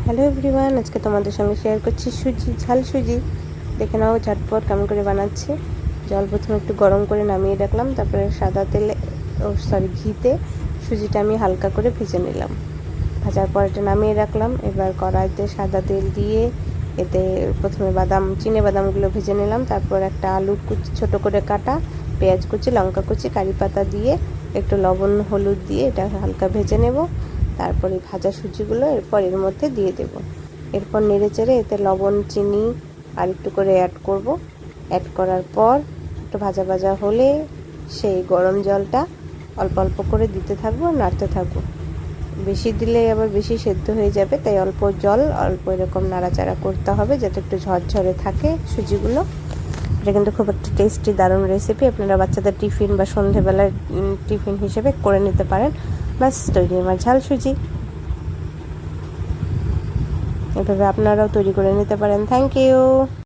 Hello everyone, আজকে তোমাদের সঙ্গে শেয়ার করছি সুজি, ঝাল সুজি। দেখে নাও ঝটপট কেমন করে বানাচ্ছি। জল প্রথমে একটু গরম করে নামিয়ে রাখলাম, তারপরে সাদা তেলে ঘিতে সুজিটা আমি হালকা করে ভেজে নিলাম। ভাজার পর এটা নামিয়ে রাখলাম। এবার কড়াইতে সাদা তেল দিয়ে এতে প্রথমে চিনে বাদামগুলো ভেজে নিলাম। তারপর একটা আলু কুচি ছোটো করে কাটা, পেঁয়াজ কুচি, লঙ্কা কুচি, কারি পাতা দিয়ে একটু লবণ হলুদ দিয়ে এটা হালকা ভেজে নেব। তারপরে ভাজা সুজিগুলো এরপর এর মধ্যে দিয়ে দেব। এরপর নেড়ে চেড়ে এতে লবণ, চিনি আর একটু করে অ্যাড করব। অ্যাড করার পর একটু ভাজা ভাজা হলে সেই গরম জলটা অল্প অল্প করে দিতে থাকবো, নাড়তে থাকবো। বেশি দিলে আবার বেশি সেদ্ধ হয়ে যাবে, তাই অল্প জল অল্প এরকম নাড়াচাড়া করতে হবে যাতে একটু ঝরঝরে থাকে সুজিগুলো। এটা কিন্তু খুব একটা টেস্টি দারুণ রেসিপি। আপনারা বাচ্চাদের টিফিন বা সন্ধেবেলার টিফিন হিসেবে করে নিতে পারেন। বাস তৈরি আমার ঝাল সুজি। এভাবে আপনারাও তৈরি করে নিতে পারেন। Thank you.